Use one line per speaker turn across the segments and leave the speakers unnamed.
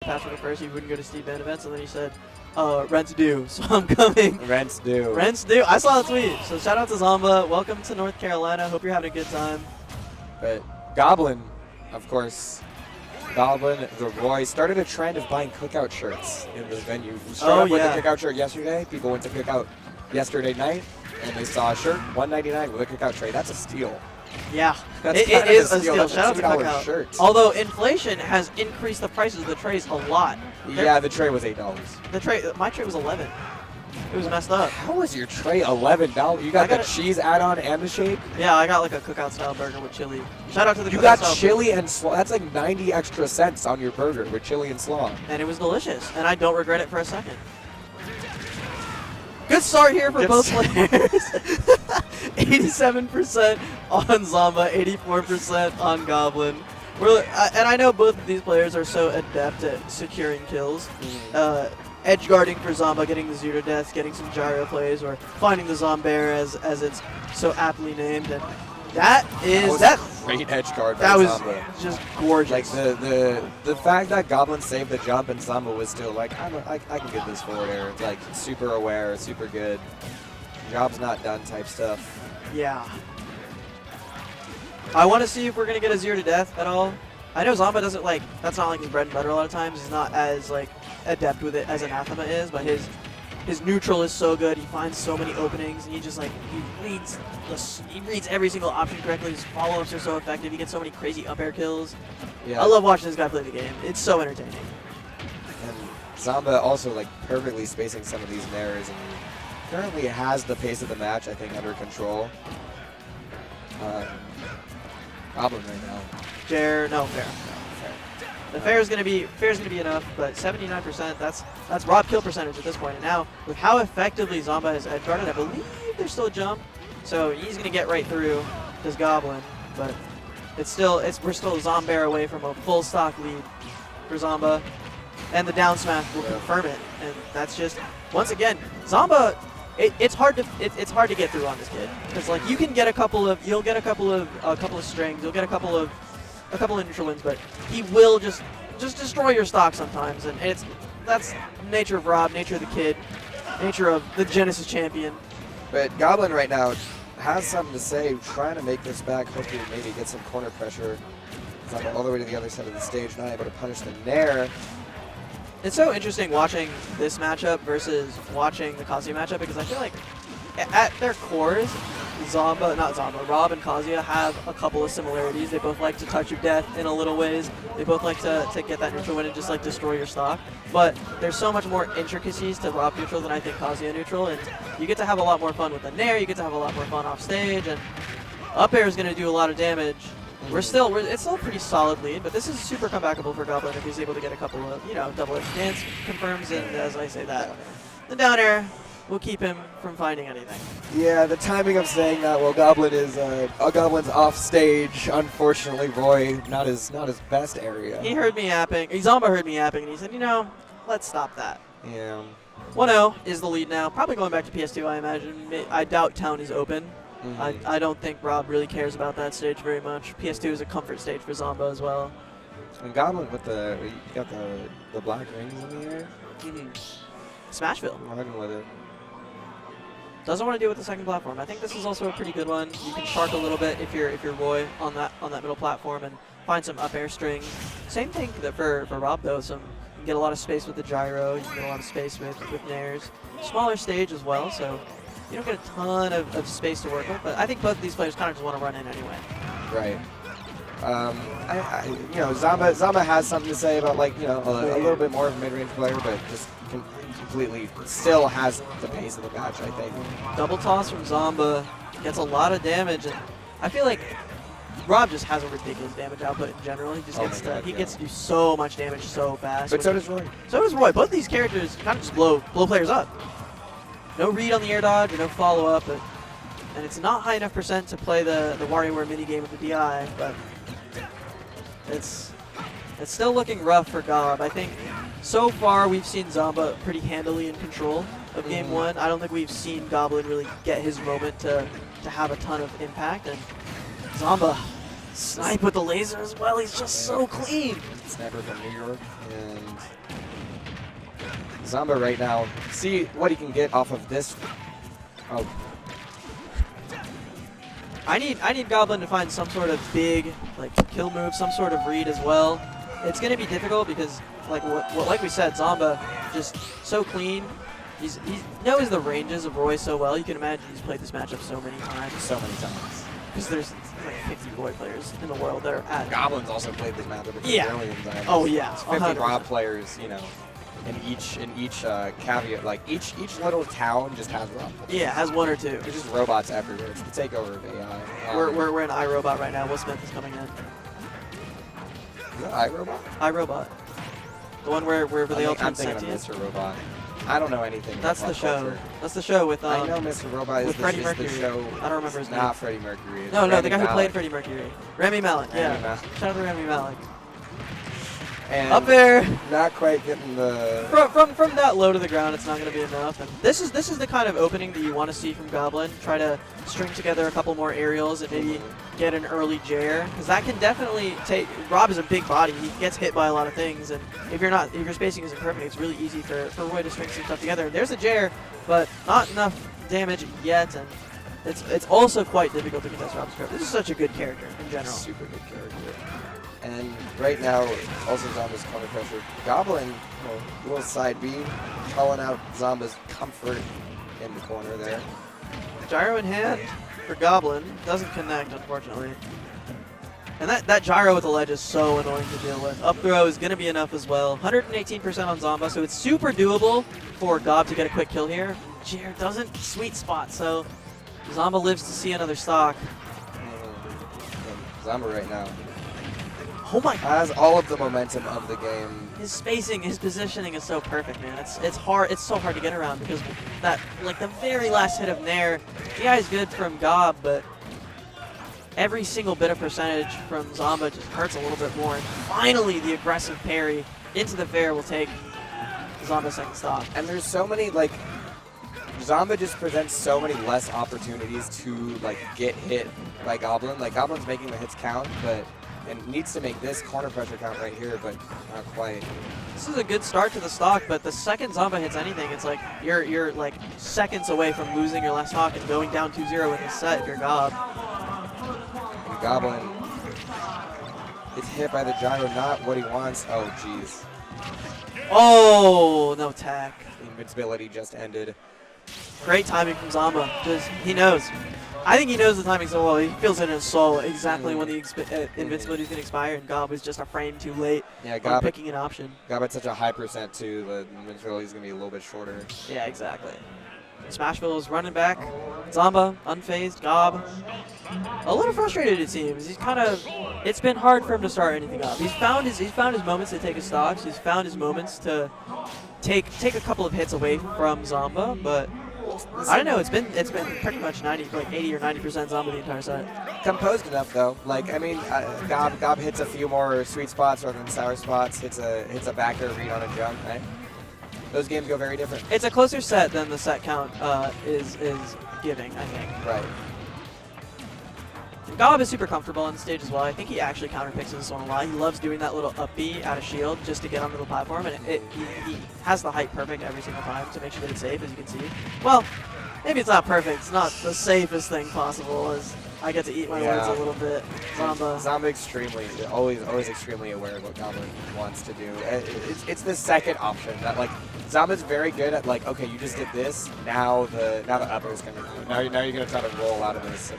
Patchwork at first. He wouldn't go to Steve Band events, and then he said, rent's due, so I'm coming.
Rent's due.
Rent's due. I saw the tweet. So shout out to Zomba. Welcome to North Carolina. Hope you're having a good time.
But Goblin, of course, Goblin, the Roy, started a trend of buying cookout shirts in this venue. We started up with a cookout shirt yesterday. People went to cookout yesterday night, and they saw a shirt, $1.99 with a cookout tray. That's a steal.
Yeah,
That's
it is a steal.
That's
Shout out to Cookout.
shirt.
Although inflation has increased the prices of the trays a lot.
Yeah, the tray was $8.
The tray, my tray was 11. It was messed up.
How was your tray $11? You got the cheese add-on and the shake?
Yeah, I got like a cookout style burger with chili. Shout out to the
You
cookout
got chili and slaw. That's like 90 extra cents on your burger with chili and slaw.
And it was delicious, and I don't regret it for a second. Good start here for both players. 87% on Zomba, 84% on Goblin. And I know both of these players are so adept at securing kills. Edge guarding for Zomba, getting the 0 deaths, getting some gyro plays, or finding the Zombear as it's so aptly named. And that was
great edge guard.
That was
Zomba.
just gorgeous.
Like the fact that Goblin saved the jump and Zomba was still like, I can get this forward air. It's like super aware, super good. Job's not done type stuff.
Yeah. I want to see if we're gonna get a 0 death at all. I know Zomba doesn't like, that's not like his bread and butter a lot of times. He's not as like adept with it as Anathema is, but his neutral is so good. He finds so many openings, and he just like he reads every single option correctly. His follow-ups are so effective. He gets so many crazy up air kills. Yeah. I love watching this guy play the game. It's so entertaining.
And Zomba also like perfectly spacing some of these nairs, and currently has the pace of the match I think under control. Goblin right now.
Fair. The fair is gonna be enough, but 79%. That's Rob kill percentage at this point. And now with how effectively Zomba has edge guarded, I believe there's still a jump, so he's gonna get right through this Goblin. But we're still a Zombear away from a full stock lead for Zomba, and the down smash will confirm it. And that's just once again Zomba. It's hard to get through on this kid because like you'll get a couple of strings, you'll get a couple of neutral wins, but he will just destroy your stock sometimes, and that's nature of Rob, nature of the kid, nature of the Genesis champion.
But Goblin right now has something to say, trying to make this back, hopefully maybe get some corner pressure. He's all the way to the other side of the stage, not able to punish the nair.
It's so interesting watching this matchup versus watching the Kazuya matchup because I feel like at their cores, Rob and Kazuya have a couple of similarities. They both like to touch your death in a little ways. They both like to get that neutral win and just like destroy your stock. But there's so much more intricacies to Rob neutral than I think Kazuya neutral, and you get to have a lot more fun with the nair, you get to have a lot more fun off stage, and up air is going to do a lot of damage. It's still a pretty solid lead, but this is super comebackable for Goblin if he's able to get a couple of, double edge dance confirms, and as I say that, the down air will keep him from finding anything.
Yeah, the timing of saying that, well, Goblin is Goblin's off stage. Unfortunately, Roy, not his best area.
He heard me yapping. Zomba heard me yapping, and he said, let's stop that.
Yeah.
1-0 is the lead now. Probably going back to PS2, I imagine. I doubt Town is open. I don't think Rob really cares about that stage very much. PS2 is a comfort stage for Zomba as well.
And Goblin with you got the black rings in the air.
Smashville.
Riding with it.
Doesn't want to deal with the second platform. I think this is also a pretty good one. You can shark a little bit if you're Roy on that middle platform and find some up air string. Same thing for Rob though. You can get a lot of space with the gyro. You can get a lot of space with nairs. Smaller stage as well, so you don't get a ton of space to work with, but I think both of these players kind of just want to run in anyway.
Right. Zomba has something to say about a little bit more of a mid-range player, but just completely still has the pace of the match, I think.
Double toss from Zomba gets a lot of damage, and I feel like Rob just has a ridiculous damage output in general. He just gets to do so much damage so fast.
But so does Roy.
So does Roy. Both these characters kind of just blow players up. No read on the air dodge or no follow-up, and it's not high enough percent to play the WarioWare minigame with the DI, but it's still looking rough for Gob. I think so far we've seen Zomba pretty handily in control of Game 1. I don't think we've seen Goblin really get his moment to have a ton of impact, and Zomba snipe with the laser as well. He's just so clean.
Sniper from New York, and Zomba right now, see what he can get off of this. Oh.
I need Goblin to find some sort of big like kill move, some sort of read as well. It's gonna be difficult because like we said, Zomba just so clean. He knows the ranges of Roy so well. You can imagine he's played this matchup so many times.
So many times.
Because there's like 50 Roy players in the world that are at.
Goblin's also played this matchup a
Yeah.
million times.
Oh yeah.
It's 50
100%.
Rob players, you know, in each caveat. Like each little town just has Rob.
Yeah, has one or two.
There's just robots everywhere. It's the takeover of AI.
We're in iRobot right now. Will Smith is coming in.
Is that iRobot?
iRobot. The one where they all turn
I'm thinking
sentient.
of Mr. Robot. I don't know anything.
That's
about
the show.
culture.
That's the show with
I know Mr. Robot is
with
the,
Freddie
is
Mercury.
the show.
I don't remember his name.
Not Freddie Mercury. It's
No, the
Rami
guy who
Malek.
played Freddie Mercury. Rami Malek.
Rami
Yeah.
Malek.
Shout out to Rami Malek.
And
Up there.
Not quite getting the.
From that low to the ground, it's not going to be enough. And this is the kind of opening that you want to see from Goblin. Try to string together a couple more aerials and maybe get an early Jair, because that can definitely take. Rob is a big body; he gets hit by a lot of things, and if your spacing isn't perfect, it's really easy for Roy to string some stuff together. There's a Jair, but not enough damage yet, and it's also quite difficult to contest Rob's curve. This is such a good character in general.
Super good character. And right now, also Zomba's corner pressure. Goblin, little side B, calling out Zomba's comfort in the corner there.
Gyro in hand for Goblin. Doesn't connect, unfortunately. And that gyro with the ledge is so annoying to deal with. Up throw is going to be enough as well. 118% on Zomba, so it's super doable for Gob to get a quick kill here. Jair doesn't sweet spot, so Zomba lives to see another stock.
Zomba right now
Oh my!
has all of the momentum of the game.
His spacing, his positioning is so perfect, man. It's hard. It's so hard to get around because that the very last hit of Nair, the guy is good from Gob, but every single bit of percentage from Zomba just hurts a little bit more. And finally, the aggressive parry into the fair will take Zomba's second stock.
And there's so many Zomba just presents so many less opportunities to get hit by Goblin. Goblin's making the hits count, and needs to make this corner pressure count right here, but not quite.
This is a good start to the stock, but the second Zomba hits anything, it's like you're seconds away from losing your last stock and going down 2-0 in the set if you're Gob.
And Goblin gets hit by the gyro, not what he wants. Oh, jeez.
Oh, no tech.
The invincibility just ended.
Great timing from Zomba. He knows. I think he knows the timing so well. He feels it in his soul exactly when the invincibility is going to expire, and Gob is just a frame too late on picking an option.
Gob at such a high percent, too. The invincibility is going to be a little bit shorter.
Yeah, exactly. Smashville is running back. Zomba, unfazed. Gob, a little frustrated it seems. He's kind of. It's been hard for him to start anything up. He's found his moments to take his stocks. He's found his moments to take a couple of hits away from Zomba, but I don't know. It's been pretty much 80 or 90% Zomba the entire set.
Composed enough though. Gob hits a few more sweet spots rather than sour spots. Hits a back air read on a jump. Right? Those games go very different.
It's a closer set than the set count is giving, I think.
Right.
Gob is super comfortable on the stage as well. I think he actually counterpicks this one a lot. He loves doing that little up B out of shield just to get onto the platform, and he has the height perfect every single time to make sure that it's safe, as you can see. Well, maybe it's not perfect. It's not the safest thing possible, as I get to eat my words a little bit.
Zomba always extremely aware of what Goblin wants to do. It's the second option that Zomba's very good at okay, you just did this. Now the upper is coming. Now you're gonna try to roll out of this.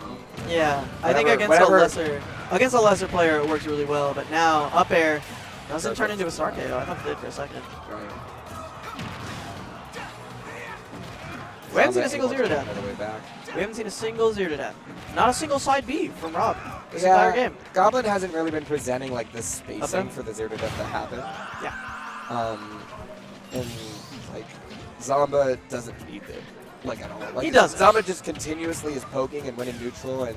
Yeah, I think against a lesser player it works really well, but now up air doesn't turn into a star KO. I thought it did for a second.
Right.
We haven't seen a single 0 to death. We haven't seen a single 0 to death. Not a single side B from Rob this entire game.
Goblin hasn't really been presenting the spacing for the 0 to death to happen.
Yeah.
And Zomba doesn't need it. At all.
He doesn't.
Zomba just continuously is poking and winning neutral, and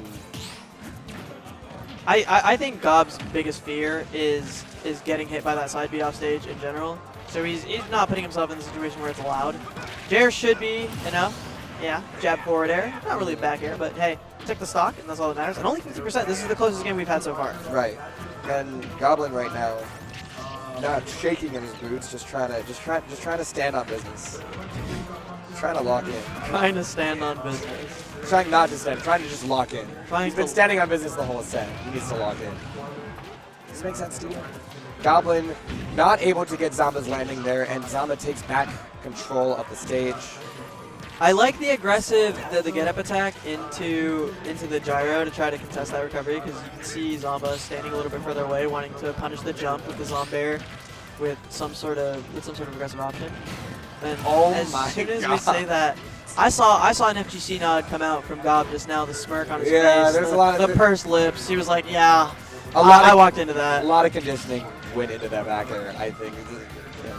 I think Gob's biggest fear is getting hit by that side B off stage in general. So he's not putting himself in the situation where it's allowed. Jair should be enough. Yeah, jab forward air. Not really a back air, but hey, took the stock, and that's all that matters. And only 50%. This is the closest game we've had so far.
Right. And Goblin right now not shaking in his boots, just trying to stand on business. Trying to lock in.
Trying to stand on business.
Trying not to stand, trying to just lock in. He's been
to
standing on business the whole set. He needs to lock in. Does this make sense to you? Goblin not able to get Zomba's landing there, and Zomba takes back control of the stage.
I like the aggressive, the get-up attack into the gyro to try to contest that recovery, because you can see Zomba standing a little bit further away, wanting to punish the jump with the Zombair with some sort of aggressive option. And as soon as we say that, I saw an FGC nod come out from Gob just now, the smirk on his face,
there's a lot of
the pursed lips. He was like, yeah, I walked into that.
A lot of conditioning went into that back air, I think.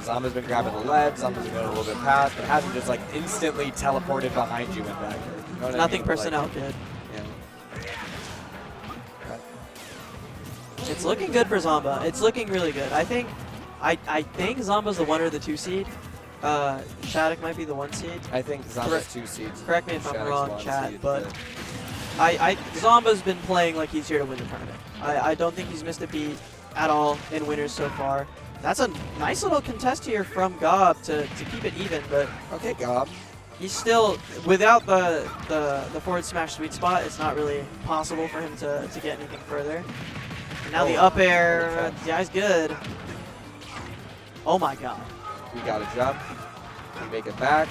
Zomba's been grabbing the lead, Zomba's been going a little bit past, but hasn't just like instantly teleported behind you in back air. You know what
Nothing
I mean?
personnel
like,
kid.
Yeah.
It's looking good for Zomba. It's looking really good. I think Zomba's the 1 or the 2 seed. Shattuck might be the 1 seed.
I think Zomba's 2 seeds.
Correct me if I'm
Shattuck's
wrong, chat,
seed,
but Zomba's been playing like he's here to win the tournament. I don't think he's missed a beat at all in winners so far. That's a nice little contest here from Gob to keep it even, but
okay, Gob.
He's still, without the forward smash sweet spot, it's not really possible for him to get anything further. And now the up air, the eye's good. Oh my god.
We got a jump. We make it back.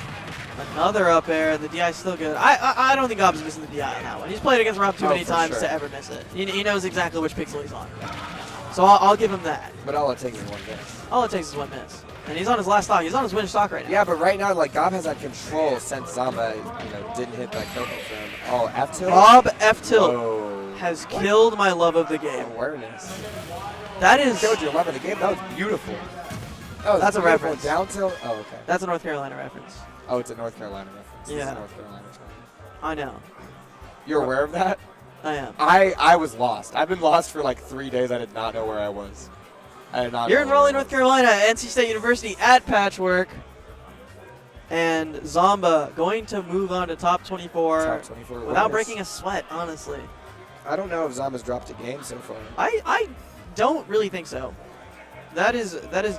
Another up air. The DI's still good. I don't think Gob's missing the DI on that one. He's played against Rob too many times to ever miss it. He knows exactly which pixel he's on. So I'll give him that.
But all it takes is 1 miss.
All it takes is 1 miss. And he's on his last stock. He's on his win stock right now.
Yeah, but right now, like, Gob has that control since Zomba, didn't hit that kill confirm. Oh, F-tilt?
Gob F-tilt has killed my love of the game.
Awareness.
That is...
Killed your love of the game? That was beautiful. Oh,
that's a reference.
Down tilt? Oh, okay.
That's a North Carolina reference.
Oh, it's a North Carolina reference.
Yeah.
North Carolina reference.
I know.
You're aware of that?
I am.
I was lost. I've been lost for like 3 days. I did not know where I was. I did not
You're
know
in
where
Raleigh,
I was.
North Carolina, at NC State University at Patchwork. And Zomba going to move on to top 24,
Top 24
without breaking a sweat, honestly.
I don't know if Zomba's dropped a game so far.
I don't really think so. That is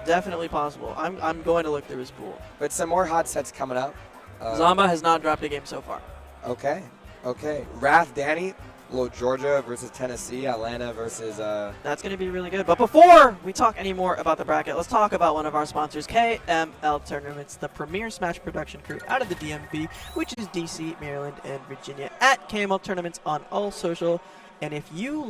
definitely possible. I'm going to look through his pool.
But some more hot sets coming up.
Zomba has not dropped a game so far.
Okay. Wrath Danny, little Georgia versus Tennessee, Atlanta versus...
That's going to be really good. But before we talk any more about the bracket, let's talk about one of our sponsors, KML Tournaments, the premier Smash production crew out of the DMV, which is DC, Maryland, and Virginia, at KML Tournaments on all social. And if you